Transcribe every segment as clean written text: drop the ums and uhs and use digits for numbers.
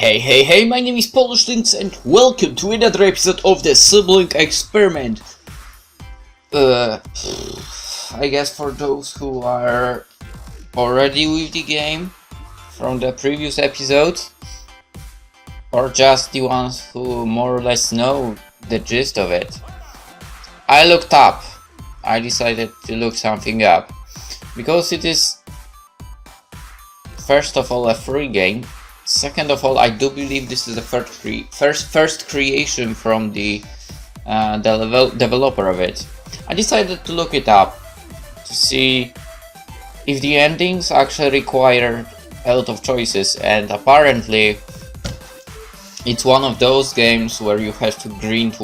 Hey, my name is PolishLynx and welcome to another episode of the Sibling Experiment. I guess for those who are already with the game from the previous episode, or just the ones who more or less know the gist of it, I looked up. I decided to look something up because it is, first of all, a free game. Second of all, I do believe this is the first creation from the developer of it. I decided to look it up to see if the endings actually require a lot of choices, and apparently it's one of those games where you have to grind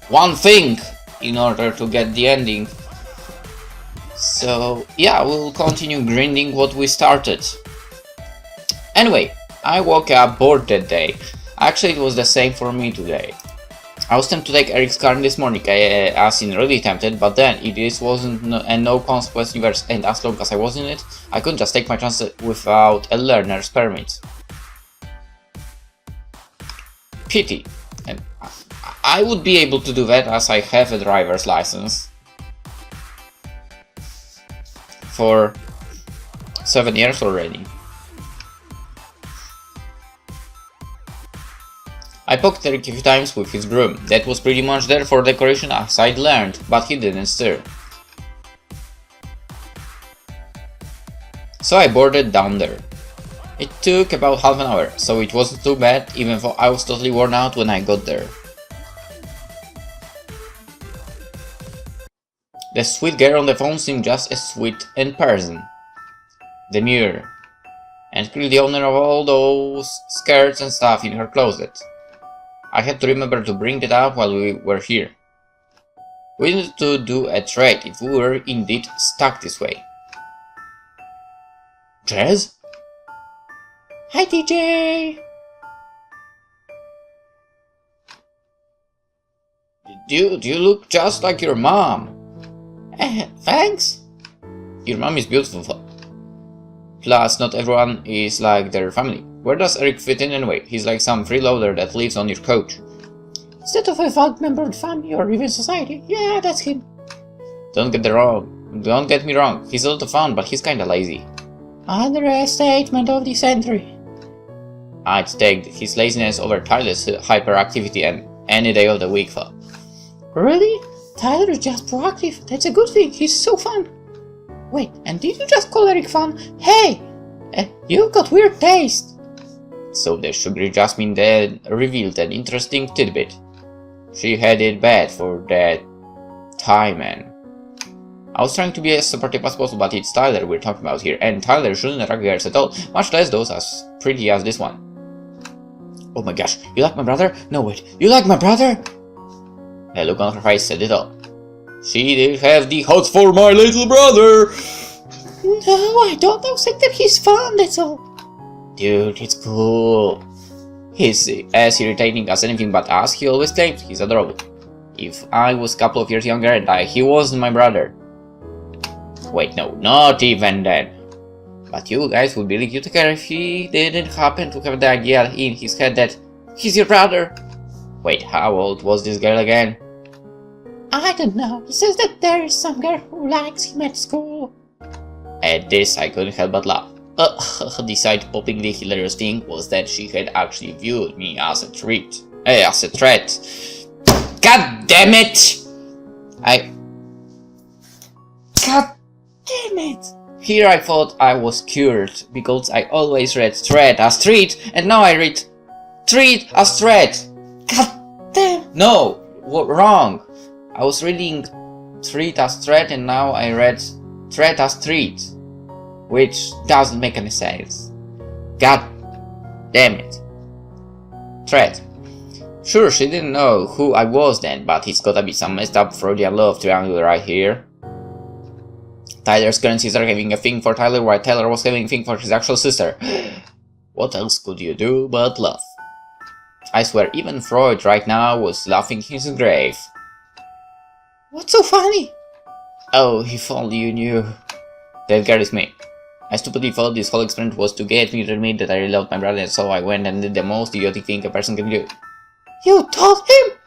one thing in order to get the ending. So yeah, we'll continue grinding what we started. Anyway, I woke up bored that day. Actually, it was the same for me today. I was tempted to take Eric's car this morning, as in really tempted, but then it wasn't a no consequence universe, and as long as I was in it, I couldn't just take my chances without a learner's permit. Pity. And I would be able to do that as I have a driver's license for 7 years already. I poked Eric a few times with his broom. That was pretty much there for decoration as I'd learned, but he didn't stir. So I boarded down there. It took about half an hour, so it wasn't too bad, even though I was totally worn out when I got there. The sweet girl on the phone seemed just as sweet in person. Demure. And clearly the owner of all those skirts and stuff in her closet. I had to remember to bring that up while we were here. We needed to do a trade if we were indeed stuck this way. Jazz? Hi TJ! Dude, you look just like your mom. Thanks? Your mom is beautiful. Plus, not everyone is like their family. Where does Eric fit in anyway? He's like some freeloader that lives on your couch. Instead of a vault member of the family or even society, yeah, that's him. Don't get me wrong, he's a lot of fun, but he's kinda lazy. Understatement of the century. I'd take his laziness over Tyler's hyperactivity and any day of the week though. Really? Tyler is just proactive, that's a good thing, he's so fun. Wait, and did you just call Eric fun? Hey! You've got weird taste! So the sugary Jasmine then revealed an interesting tidbit. She had it bad for that time, man. I was trying to be as supportive as possible, but it's Tyler we're talking about here, and Tyler shouldn't attract girls at all, much less those as pretty as this one. Oh my gosh, you like my brother? No wait, you like my brother? The look on her face said it all. She did have the hots for my little brother! No, I don't accept that he's fun, that's all. Dude, it's cool. He's as irritating as anything but us, he always claims he's adorable. If I was a couple of years younger and he wasn't my brother. Wait, no, not even then. But you guys would be really cute if he didn't happen to have the idea in his head that he's your brother. Wait, how old was this girl again? I don't know, he says that there is some girl who likes him at school. At this, I couldn't help but laugh. The side-poppingly hilarious thing was that she had actually viewed me as a threat. God damn it! God damn it! Here I thought I was cured, because I always read threat as treat, and now I read treat as threat. God damn! No! Wrong! I was reading treat as threat, and now I read threat as treat. Which doesn't make any sense. God damn it. Threat. Sure, she didn't know who I was then, but it's gotta be some messed up Freudian love triangle right here. Tyler's currencies are having a thing for Tyler, while Tyler was having a thing for his actual sister. What else could you do but laugh? I swear, even Freud right now was laughing in his grave. What's so funny? Oh, if only you knew. That girl is me. I stupidly thought this whole experiment was to get me to admit that I really loved my brother, so I went and did the most idiotic thing a person can do. You told him?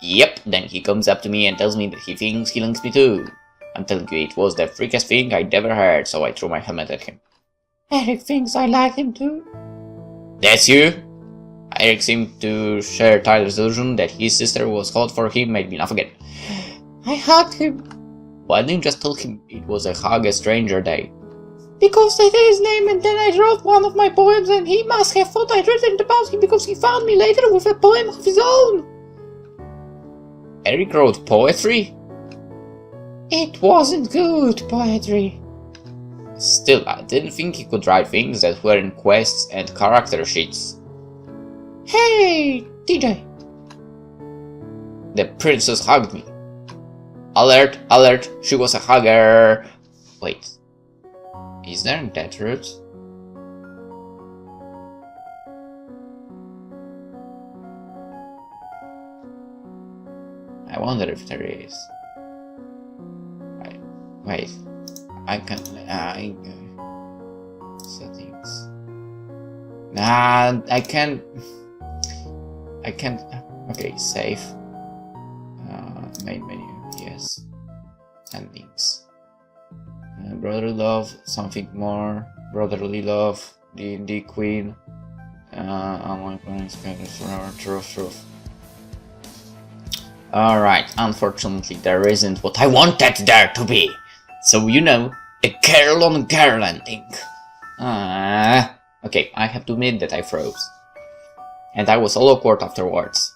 Yep, then he comes up to me and tells me that he thinks he likes me too. I'm telling you, it was the freakiest thing I'd ever heard, so I threw my helmet at him. Eric thinks I like him too? That's you? Eric seemed to share Tyler's illusion that his sister was hot for him, made me laugh again. I hugged him. Why didn't you just tell him it was a hug a stranger day? Because I said his name and then I wrote one of my poems and he must have thought I'd written about him because he found me later with a poem of his own. Eric wrote poetry? It wasn't good poetry. Still, I didn't think he could write things that were in quests and character sheets. Hey, TJ. The princess hugged me. Alert, alert, she was a hugger. Wait, is there that route? I wonder if there is. Wait, settings. Nah, I can't. Okay, save. Main menu, yes. Endings. Brotherly love, something more. Brotherly love, D&D Queen. Online planning, truth. Alright, unfortunately there isn't what I wanted there to be. So you know, a girl on girl ending. Okay, I have to admit that I froze. And I was all awkward afterwards.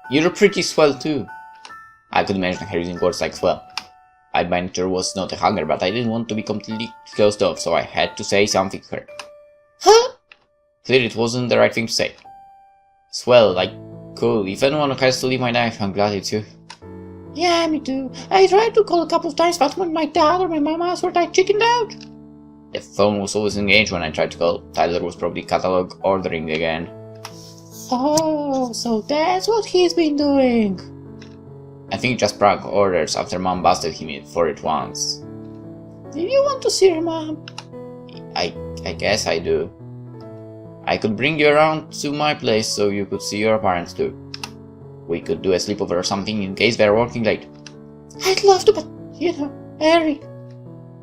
You're pretty swell too. I could imagine her using words like swell. I admitted her was not a hugger, but I didn't want to be completely closed off, so I had to say something to her. Huh? Clearly it wasn't the right thing to say. Swell, like, cool. If anyone has to leave my life, I'm glad it's you. Yeah, me too. I tried to call a couple of times, but when my dad or my mama answered, I chickened out. The phone was always engaged when I tried to call. Tyler was probably catalog ordering again. Oh, so that's what he's been doing. I think he just broke orders after mom busted him for it once. Do you want to see your mom? I guess I do. I could bring you around to my place so you could see your parents too. We could do a sleepover or something in case they're working late. I'd love to, but you know, Eric.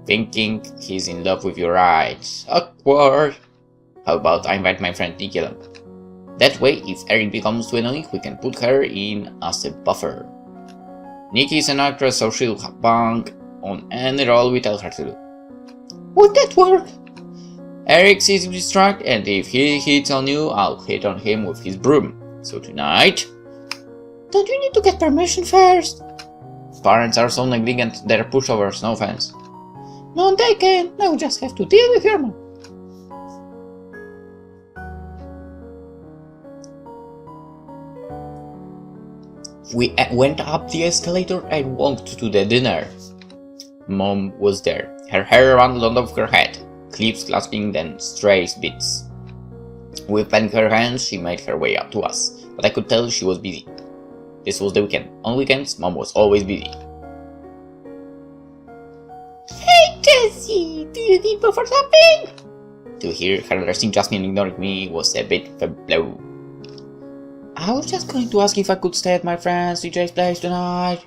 Thinking he's in love with you, right? Awkward. How about I invite my friend Nikki along? That way, if Erin becomes too annoying, we can put her in as a buffer. Nikki is an actress, so she'll bang on any role we tell her to do. Would that work? Eric's easy to distract, and if he hits on you, I'll hit on him with his broom. So tonight... Don't you need to get permission first? Parents are so negligent, they're pushovers, no offense. No, they can. Now we just have to deal with your mom. We went up the escalator and walked to the dinner. Mom was there, her hair bundled off her head, clips clasping then stray bits. With pen in her hands, she made her way up to us, but I could tell she was busy. This was the weekend. On weekends, Mom was always busy. Hey Jessie, do you need more for something? To hear her addressing Jasmine ignoring me was a bit of a blow. I was just going to ask if I could stay at my friend's TJ's place tonight.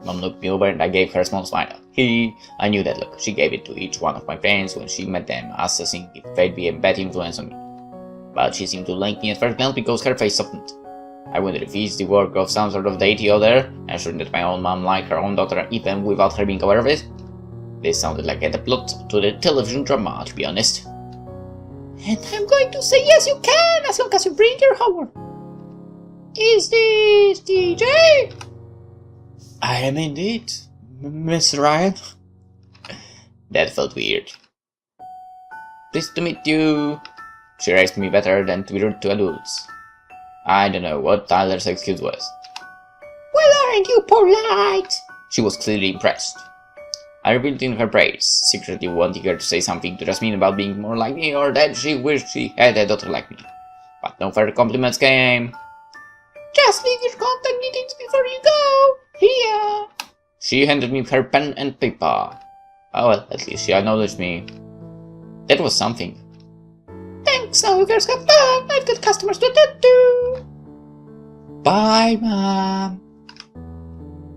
Mom looked me over and I gave her a small smile. I knew that look. She gave it to each one of my friends when she met them, assessing if they'd be a bad influence on me. But she seemed to like me at first glance because her face softened. I wondered if it's the work of some sort of deity out there, ensuring that my own mom liked her own daughter even without her being aware of it. This sounded like a plot to the television drama, to be honest. And I'm going to say yes you can, as long as you bring your homework. Is this TJ? I am indeed, Miss Ryan. That felt weird. Pleased to meet you. She raised me better than to adults. I don't know what Tyler's excuse was. Well, aren't you polite? She was clearly impressed. I revealed in her praise, secretly wanting her to say something to Jasmine about being more like me or that she wished she had a daughter like me. But no further compliments came. Just leave your contact details before you go. Here. She handed me her pen and paper. Oh well, at least she acknowledged me. That was something. Thanks, now you girls have fun. I've got customers to attend to. Bye, Mom.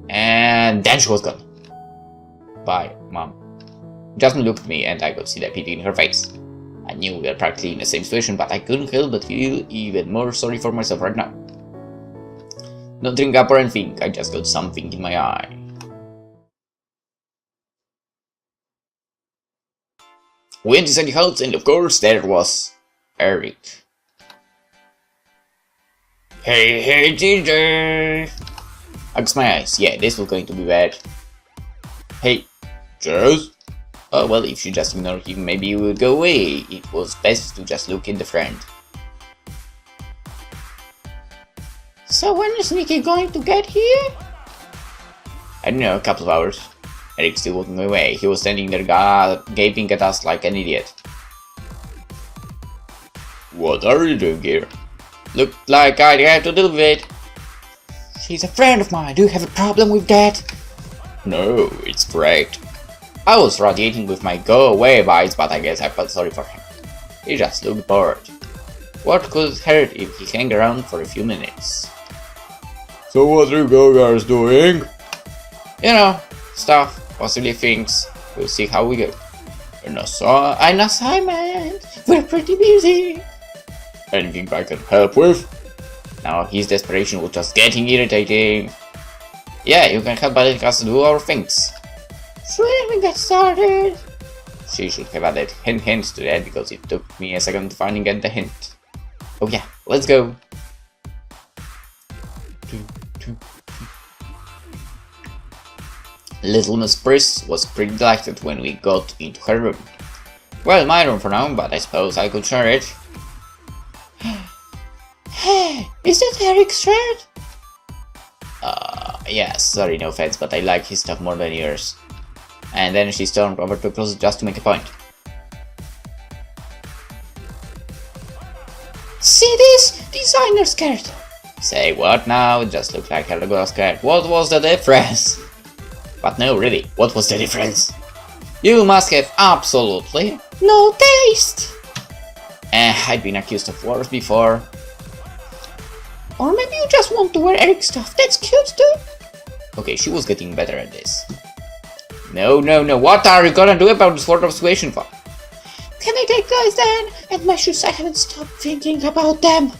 And then she was gone. Bye, Mom. Jasmine looked at me and I could see the pity in her face. I knew we were practically in the same situation, but I couldn't help but feel even more sorry for myself right now. Don't drink up or anything, I just got something in my eye. We went inside the house and of course there was Eric. Hey TJ! I closed my eyes. Yeah, this was going to be bad. Hey, Jess? Oh well, if you just ignore him, maybe he will go away. It was best to just look in the friend. So when is Nikki going to get here? I don't know, a couple of hours. Eric's still walking away. He was standing there gaping at us like an idiot. What are you doing here? Looked like I had to deal with it. She's a friend of mine. Do you have a problem with that? No, it's great. I was radiating with my go-away vibes, but I guess I felt sorry for him. He just looked bored. What could hurt if he hung around for a few minutes? So what are you guys doing? You know, stuff, possibly things. We'll see how we go. An assignment. We're pretty busy. Anything I can help with? Now his desperation was just getting irritating. Yeah, you can help by letting us do our things. Should we get started? She should have added hint to that because it took me a second to finally get the hint. Oh yeah, let's go. Little Miss Briss was pretty delighted when we got into her room. Well, my room for now, but I suppose I could share it. Hey, is that Eric's shirt? Yes, sorry, no offense, but I like his stuff more than yours. And then she stormed over to the closet just to make a point. See this? Designer skirt! Say what now? It just looked like a regular skirt. What was the difference? But no, really, what was the difference? You must have absolutely no taste! I've been accused of worse before. Or maybe you just want to wear Eric's stuff. That's cute too. Okay, she was getting better at this. No, what are you gonna do about this sort of situation for? Can I take those then? And my shoes, I haven't stopped thinking about them.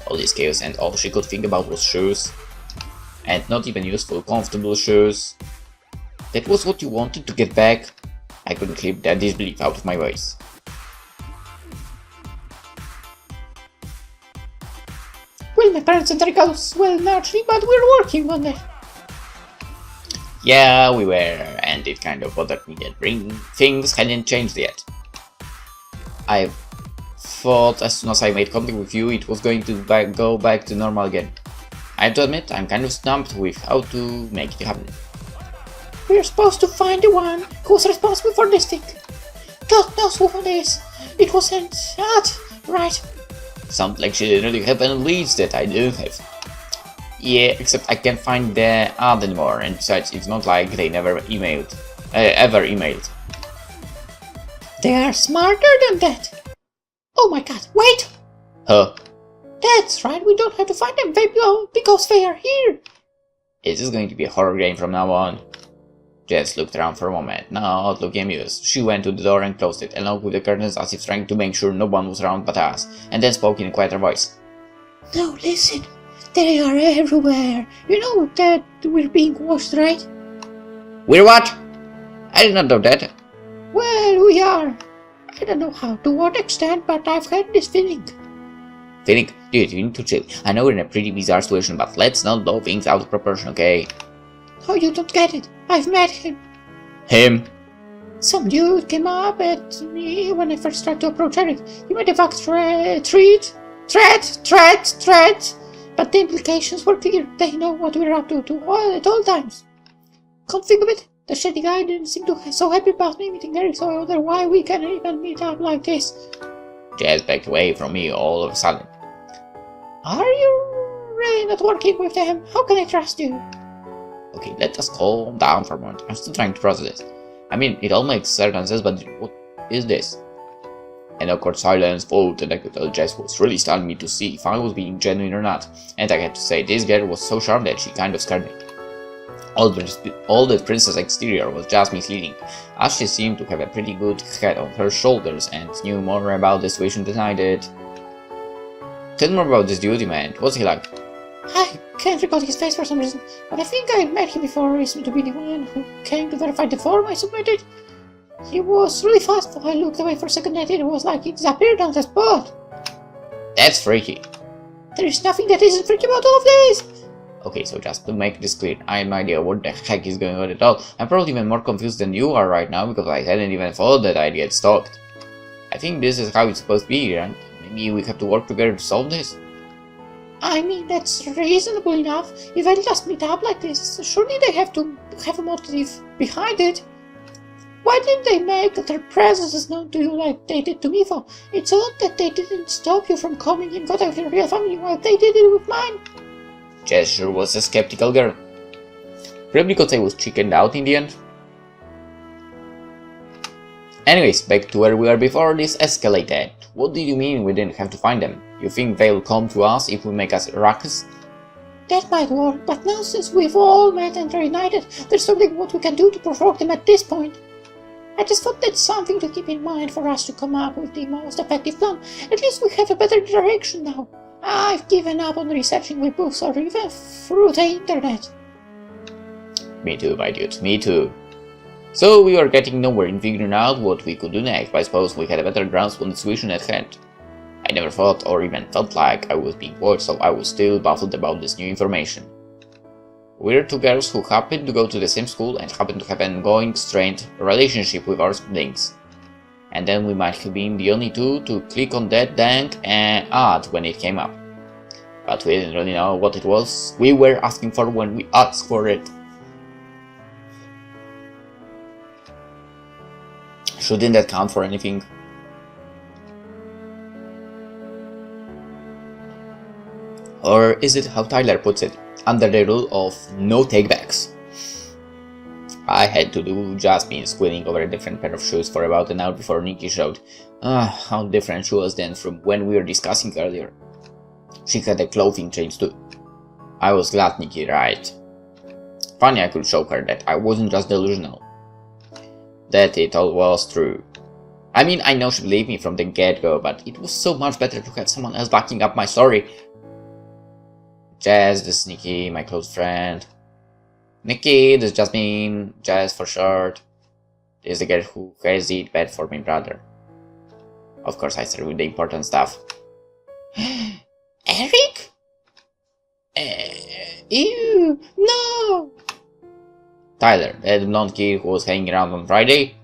All this chaos and all she could think about was shoes. And not even useful, comfortable shoes. That was what you wanted to get back? I couldn't keep that disbelief out of my voice. Well, my parents and Eric are well naturally, but we're working on it. Yeah, we were, and it kind of bothered me that things hadn't changed yet. I thought as soon as I made contact with you, it was going to go back to normal again. I have to admit, I'm kind of stumped with how to make it happen. We're supposed to find the one who's responsible for this thing. God knows who it is. It wasn't that, right? Sounds like she didn't really have any leads that I do have. Yeah, except I can't find the ad anymore, and besides, it's not like they never ever emailed. They are smarter than that. Oh my god, wait! Huh? That's right, we don't have to find them because they are here. Is this going to be a horror game from now on? Jess looked around for a moment, not looking amused. She went to the door and closed it, along with the curtains as if trying to make sure no one was around but us, and then spoke in a quieter voice. No, listen. They are everywhere. You know that we're being watched, right? We're what? I did not know that. Well, we are. I don't know how to what extent, but I've had this feeling. Feeling? Dude, you need to chill. I know we're in a pretty bizarre situation, but let's not blow things out of proportion, okay? Oh, you don't get it. I've met him. Him? Some dude came up at me when I first tried to approach Eric. He made a vague threat. But the implications were clear. They know what we're up to at all times. Can't think of it. The shady guy didn't seem to be so happy about me meeting Eric, so I wonder why we can even meet up like this. Jazz backed away from me all of a sudden. Are you really not working with them? How can I trust you? Okay, let us calm down for a moment. I'm still trying to process this. I mean, it all makes certain sense, but what is this? An awkward silence followed, and I could tell Jess was really starting me to see if I was being genuine or not. And I had to say, this girl was so sharp that she kind of scared me. All the princess exterior was just misleading, as she seemed to have a pretty good head on her shoulders and knew more about the situation than I did. Tell me more about this dude, man. What's he like? I can't recall his face for some reason, but I think I met him before. He seemed to be the one who came to verify the form I submitted. He was really fast. I looked away for a second and it was like he disappeared on the spot. That's freaky. There is nothing that isn't freaky about all of this. Okay, so just to make this clear, I have no idea what the heck is going on at all. I'm probably even more confused than you are right now because I hadn't even thought that I'd get stalked. I think this is how it's supposed to be, right? Maybe we have to work together to solve this? I mean, that's reasonable enough. If I just meet up like this, surely they have to have a motive behind it. Why didn't they make their presences known to you like they did to me for? It's odd that they didn't stop you from coming in contact with your real family while they did it with mine. Jess sure was a skeptical girl. Probably because I was chickened out in the end. Anyways, back to where we were before this escalated. What did you mean we didn't have to find them? You think they'll come to us if we make us a ruckus? That might work, but now since we've all met and reunited, there's something what we can do to provoke them at this point. I just thought that's something to keep in mind for us to come up with the most effective plan. At least we have a better direction now. I've given up on researching with books or even through the internet. Me too, my dude, me too. So we were getting nowhere in figuring out what we could do next, but I suppose we had a better grasp on the situation at hand. I never thought or even felt like I was being watched, so I was still baffled about this new information. We're two girls who happen to go to the same school and happen to have an ongoing strained relationship with our siblings. And then we might have been the only two to click on that dang ad when it came up. But we didn't really know what it was we were asking for when we asked for it. Shouldn't that count for anything? Or is it how Tyler puts it, under the rule of no takebacks? I had to do Jasmine squinting over a different pair of shoes for about an hour before Nikki showed. How different she was then from when we were discussing earlier. She had a clothing change too. I was glad Nikki right. Funny I could show her that I wasn't just delusional. That it all was true. I mean, I know she believed me from the get-go, but it was so much better to have someone else backing up my story. Jazz, this is Nikki, my close friend. Nikki, this is Jasmine, Jazz for short. This is the girl who has it bad for my brother. Of course, I start with the important stuff. Eric? Ew, no! Tyler, that blonde kid who was hanging around on Friday,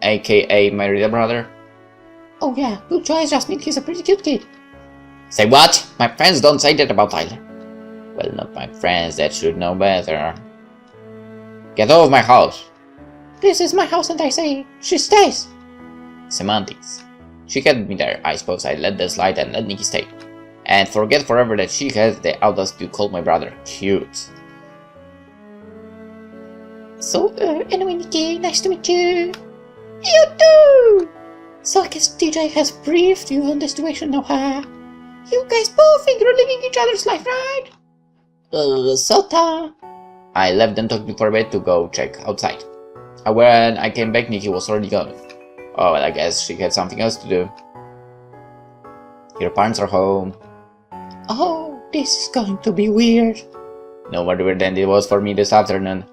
aka my real brother. Oh yeah, good choice, Jasmine, he's a pretty cute kid. Say what? My friends don't say that about Tyler. Well, not my friends, that should know better. Get out of my house! This is my house and I say, she stays! Semantics. She had me there, I suppose I let that slide and let Nikki stay. And forget forever that she has the audacity to call my brother cute. So, anyway, Nikki, nice to meet you. You too! So I guess TJ has briefed you on the situation now, huh? You guys both think you're living each other's life, right? Sorta. I left them talking for a bit to go check outside. When I came back, Nikki was already gone. Oh, well, I guess she had something else to do. Your parents are home. Oh, this is going to be weird. No more weird than it was for me this afternoon.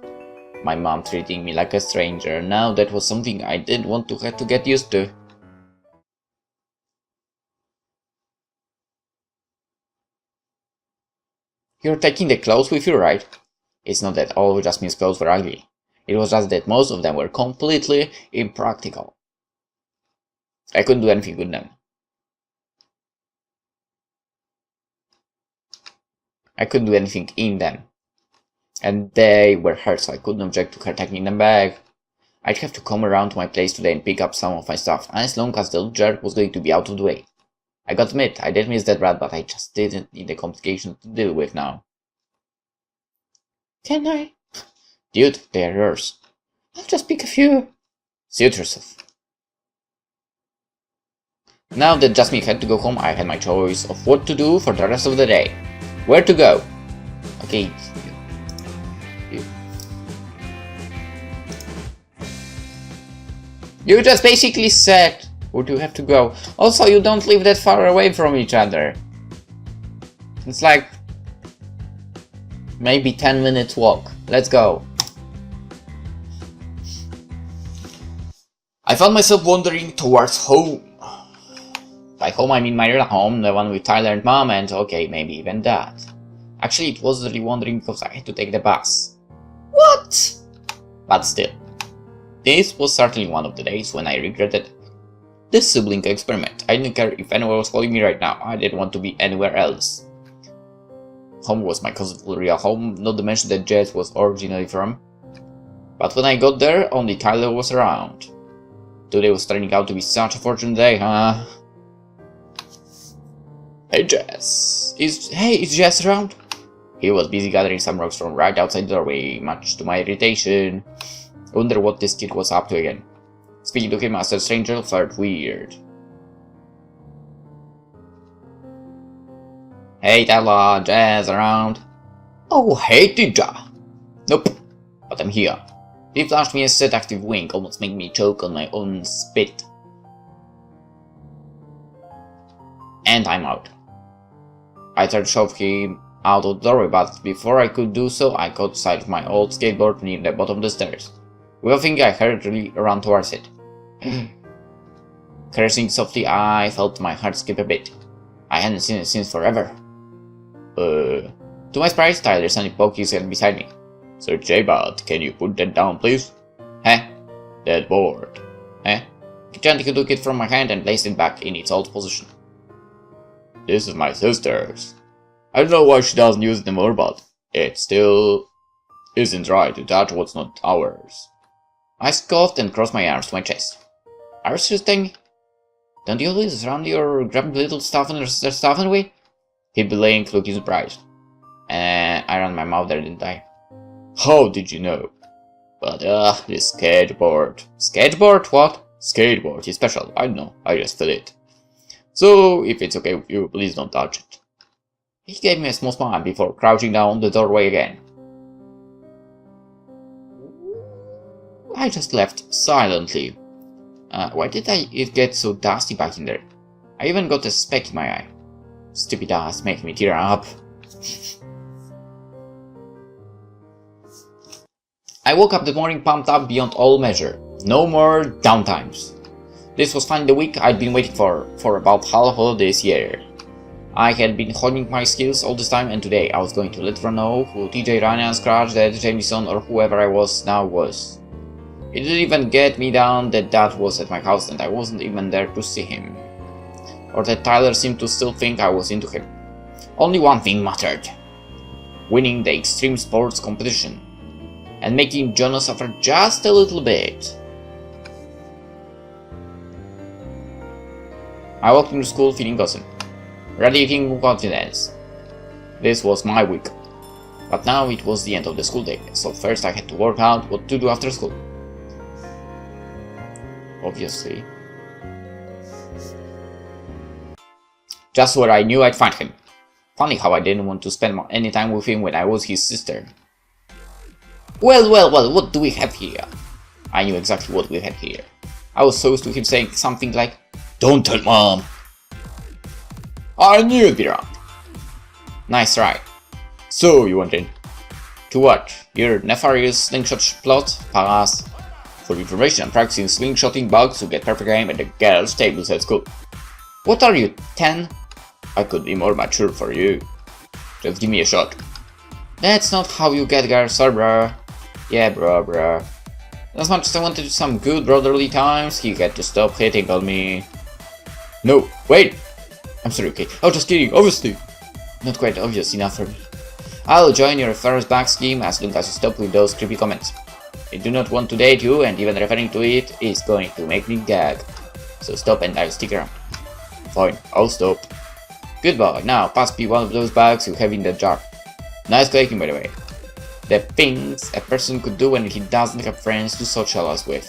My mom treating me like a stranger. Now that was something I didn't want to have to get used to. You're taking the clothes with you, right? It's not that all of Jasmine's clothes were ugly. It was just that most of them were completely impractical. I couldn't do anything with them. I couldn't do anything in them. And they were hers, so I couldn't object to her taking them back. I'd have to come around to my place today and pick up some of my stuff, as long as the little jerk was going to be out of the way. I gotta admit, I did miss that rat, but I just didn't need the complications to deal with now. Can I? Dude, they are yours. I'll just pick a few. Suit yourself. Now that Jasmine had to go home, I had my choice of what to do for the rest of the day. Where to go? Okay. You just basically said where you have to go. Also, you don't live that far away from each other. It's like maybe 10 minutes walk. Let's go. I found myself wandering towards home. By home I mean my real home, the one with Tyler and Mom, and okay, maybe even Dad. Actually, it was really wandering because I had to take the bus. What? But still. This was certainly one of the days when I regretted this sibling experiment. I didn't care if anyone was following me right now. I didn't want to be anywhere else. Home was my cousin's real home, not to mention that Jess was originally from. But when I got there, only Tyler was around. Today was turning out to be such a fortunate day, huh? Hey Jess. Is Jess around? He was busy gathering some rocks from right outside the doorway, much to my irritation. I wonder what this kid was up to again. Speaking to him as a stranger felt weird. Hey Tyler, Jess around? Oh hey TJ! Nope, but I'm here. He flashed me a seductive wink, almost making me choke on my own spit. And I'm out. I tried to shove him out of the doorway, but before I could do so, I caught sight of my old skateboard near the bottom of the stairs. With a finger, I hurriedly ran towards it. Cursing softly, I felt my heart skip a bit. I hadn't seen it since forever. To my surprise, Tyler suddenly poked his head beside me. Sir J-Bot, can you put that down, please? Huh? That board. Huh? He gently took it from my hand and placed it back in its old position. This is my sister's. I don't know why she doesn't use it anymore, but it still isn't right to touch what's not ours. I scoffed and crossed my arms to my chest. Are you sitting? Don't you always run your grab little stuff and stuff away? He blinked, looking surprised. I ran my mouth there, didn't I? How did you know? But this skateboard. Skateboard? What? Skateboard is special. I don't know. I just feel it. So, if it's okay with you, please don't touch it. He gave me a small smile before crouching down the doorway again. I just left silently. Why did it get so dusty back in there? I even got a speck in my eye. Stupid dust making me tear up. I woke up the morning pumped up beyond all measure. No more downtimes. This was finally the week I'd been waiting for about half of this year. I had been honing my skills all this time, and today I was going to let everyone know who TJ, Ryan, Scratch, Dad, Jameson, or whoever I was now was. It didn't even get me down that Dad was at my house and I wasn't even there to see him. Or that Tyler seemed to still think I was into him. Only one thing mattered. Winning the extreme sports competition. And making Jonah suffer just a little bit. I walked into school feeling awesome. Radiating with confidence. This was my week. But now it was the end of the school day, so first I had to work out what to do after school. Obviously. Just where I knew I'd find him. Funny how I didn't want to spend any time with him when I was his sister. Well, what do we have here? I knew exactly what we had here. I was so used to him saying something like, "Don't tell Mom." I knew it'd be wrong. Nice try. So, you went in. To what? Your nefarious slingshot plot? Pass. For information, I'm practicing slingshotting bugs to get perfect aim at the girls' tables at school. What are you, 10? I could be more mature for you. Just give me a shot. That's not how you get girls, sir, bruh. Yeah, bruh. As much as I wanted some good brotherly times, he had to stop hitting on me. No, wait! I'm sorry, okay. Oh, just kidding, obviously. Not quite obvious enough for me. I'll join your first back scheme as long as you stop with those creepy comments. I do not want to date you, and even referring to it is going to make me gag. So stop and I'll stick around. Fine, I'll stop. Good boy, now pass me one of those bags you have in that jar. Nice clicking, by the way. The things a person could do when he doesn't have friends to socialize with.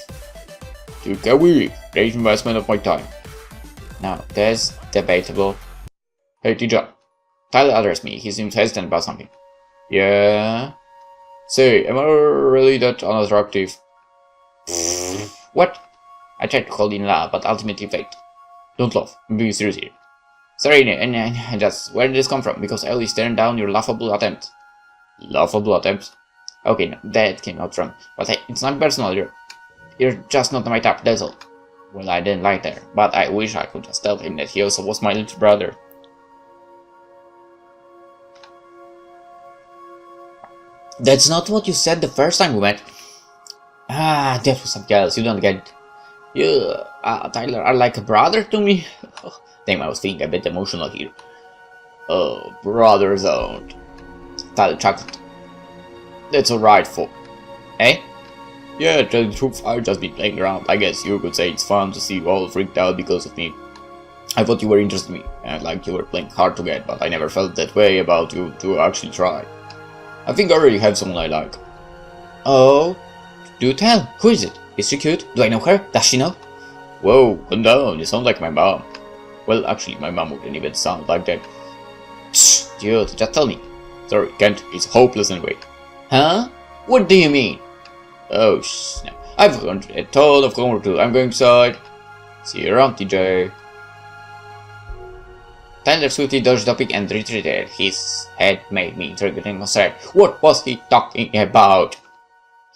Took a week. Great investment of my time. Now, that's debatable. Hey, TJ. Tyler addressed me. He seems hesitant about something. Yeah? Say, am I really that unattractive? What? I tried to hold in laugh, but ultimately failed. Don't laugh. I'm being serious here. Sorry, and just where did this come from? Because I always turned down your laughable attempt. Laughable attempt? Okay, no, that came out wrong. But hey, it's not personal. You're just not my type, that's all. Well, I didn't like her, but I wish I could just tell him that he also was my little brother. That's not what you said the first time we met. Ah, that was something else, you don't get it. You, Tyler, are like a brother to me. Damn, I was feeling a bit emotional here. Oh, brother zoned. Tyler chuckled. That's alright, for. Eh? Yeah, to tell the truth, I've just been playing around. I guess you could say it's fun to see you all freaked out because of me. I thought you were interested in me, and like you were playing hard to get, but I never felt that way about you to actually try. I think I already have someone I like. Oh? Do tell. Who is it? Is she cute? Do I know her? Does she know? Whoa, calm down. You sound like my mom. Well, actually, my mom wouldn't even sound like that. Shh, dude, just tell me. Sorry, can't. It's hopeless anyway. Huh? What do you mean? Oh, snap. I've got a ton of homework to do. I'm going inside. See you around, TJ. Tyler swiftly dodged the topic and retreated. His head made me intrigued and concerned. What was he talking about?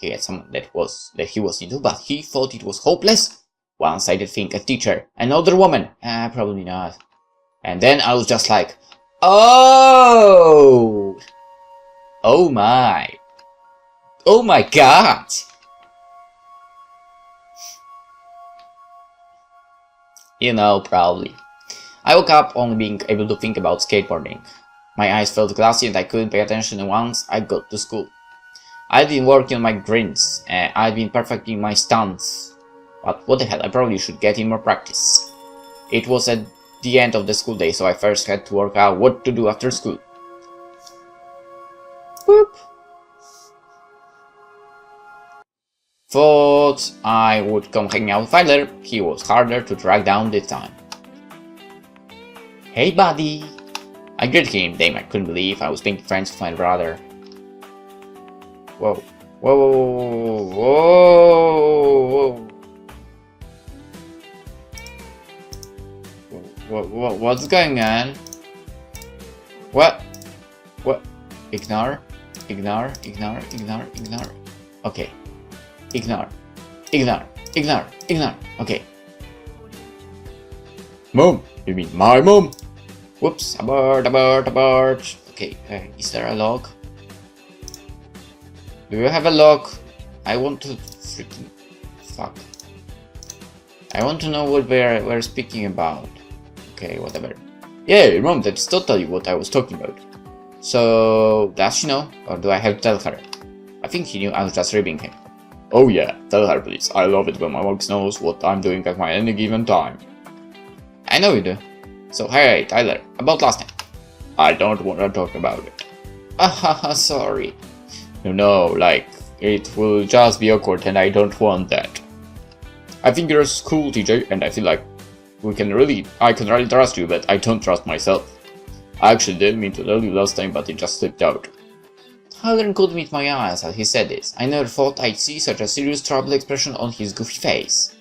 He had someone that he was into, but he thought it was hopeless. One-sided thing, a teacher, another woman. Probably not. And then I was just like, oh! Oh my. Oh my god! You know, probably. I woke up only being able to think about skateboarding. My eyes felt glassy and I couldn't pay attention once I got to school. I'd been working on my grins, and I'd been perfecting my stunts. But what the hell, I probably should get in more practice. It was at the end of the school day, so I first had to work out what to do after school. Boop. Thought I would come hang out with Tyler. He was harder to track down this time. Hey buddy! I greeted him. Damn, I couldn't believe I was being friends with my brother. Whoa. Whoa. Whoa. Whoa. What's going on? What? What? Ignore. Okay. Ignore. Okay. Mom! You mean my mom? Whoops. Abort. Okay, is there a log? Do you have a log? I want to freaking... Fuck. I want to know what we're speaking about. Okay, whatever. Yeah, Mom, that's totally what I was talking about. So, does she know? Or do I have to tell her? I think he knew I was just ribbing him. Oh yeah, tell her please. I love it when my box knows what I'm doing at any given time. I know you do. So, hey, Tyler, about last night. I don't want to talk about it. Sorry. No, like, it will just be awkward and I don't want that. I think you're cool, TJ, and I feel like I can really trust you, but I don't trust myself. I actually didn't mean to tell you last time, but it just slipped out. Tyler couldn't meet my eyes as he said this. I never thought I'd see such a serious troubled expression on his goofy face.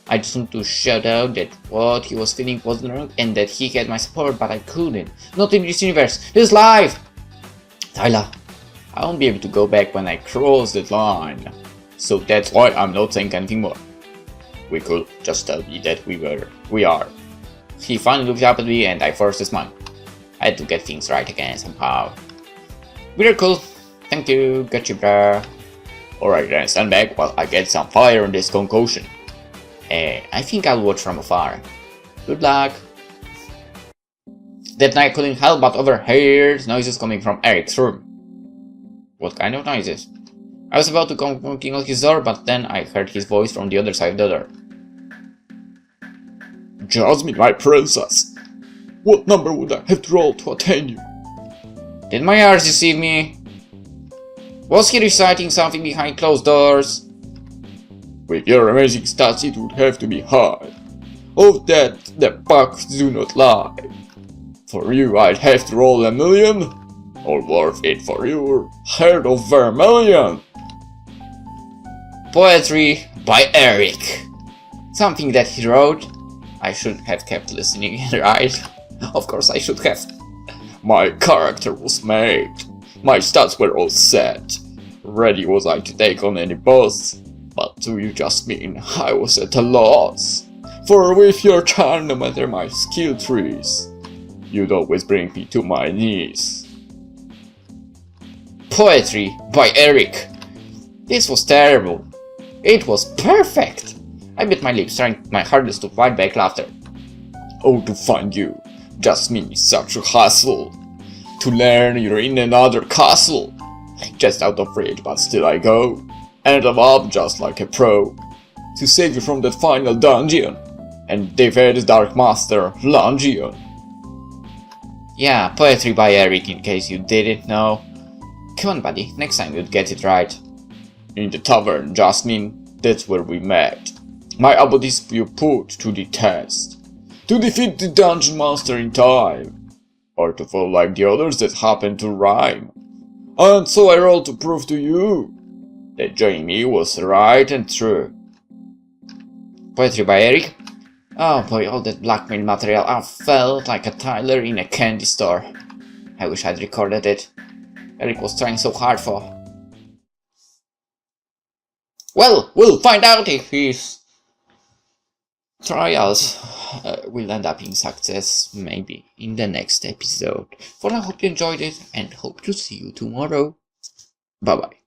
I just wanted to shout out that what he was feeling wasn't wrong and that he had my support, but I couldn't. Not in this universe. This life! Tyler, I won't be able to go back when I cross that line. So that's why I'm not saying anything more. We could just tell me that we are. He finally looked up at me and I forced a smile. I had to get things right again somehow. We're cool. Thank you. Got you, bruh. Alright then, stand back while I get some fire on this concoction. I think I'll watch from afar. Good luck. That night I couldn't help but overhear noises coming from Eric's room. What kind of noises? I was about to come knocking on his door, but then I heard his voice from the other side of the door. Jasmine, my princess. What number would I have to roll to attain you? Did my eyes deceive me? Was he reciting something behind closed doors? With your amazing stats, it would have to be hard. Of that, the facts do not lie. For you, I'd have to roll a million. All worth it for your heart of vermilion. Poetry by Eric. Something that he wrote. I should have kept listening, right? Of course I should have. My character was made. My stats were all set. Ready was I to take on any boss. But do you just mean I was at a loss? For with your charm, no matter my skill trees, you'd always bring me to my knees. Poetry by Eric. This was terrible. It was perfect. I bit my lips, trying my hardest to fight back laughter. Oh, to find you, Jasmine is such a hassle. To learn you're in another castle. Just out of reach, but still I go. And I'm up just like a pro. To save you from that final dungeon. And defeat the Dark Master, Lungeon. Yeah, poetry by Eric, in case you didn't know. Come on, buddy, next time you'd get it right. In the tavern, Jasmine, that's where we met. My abilities you put to the test. To defeat the dungeon master in time. Or to fall like the others that happen to rhyme. And so I rolled to prove to you that joining me was right and true. Poetry by Eric. Oh boy, all that blackmail material, I felt like a Tyler in a candy store. I wish I'd recorded it. Eric was trying so hard for. Well, we'll find out if his trials will end up in success, maybe, in the next episode. For now, I hope you enjoyed it, and hope to see you tomorrow. Bye bye.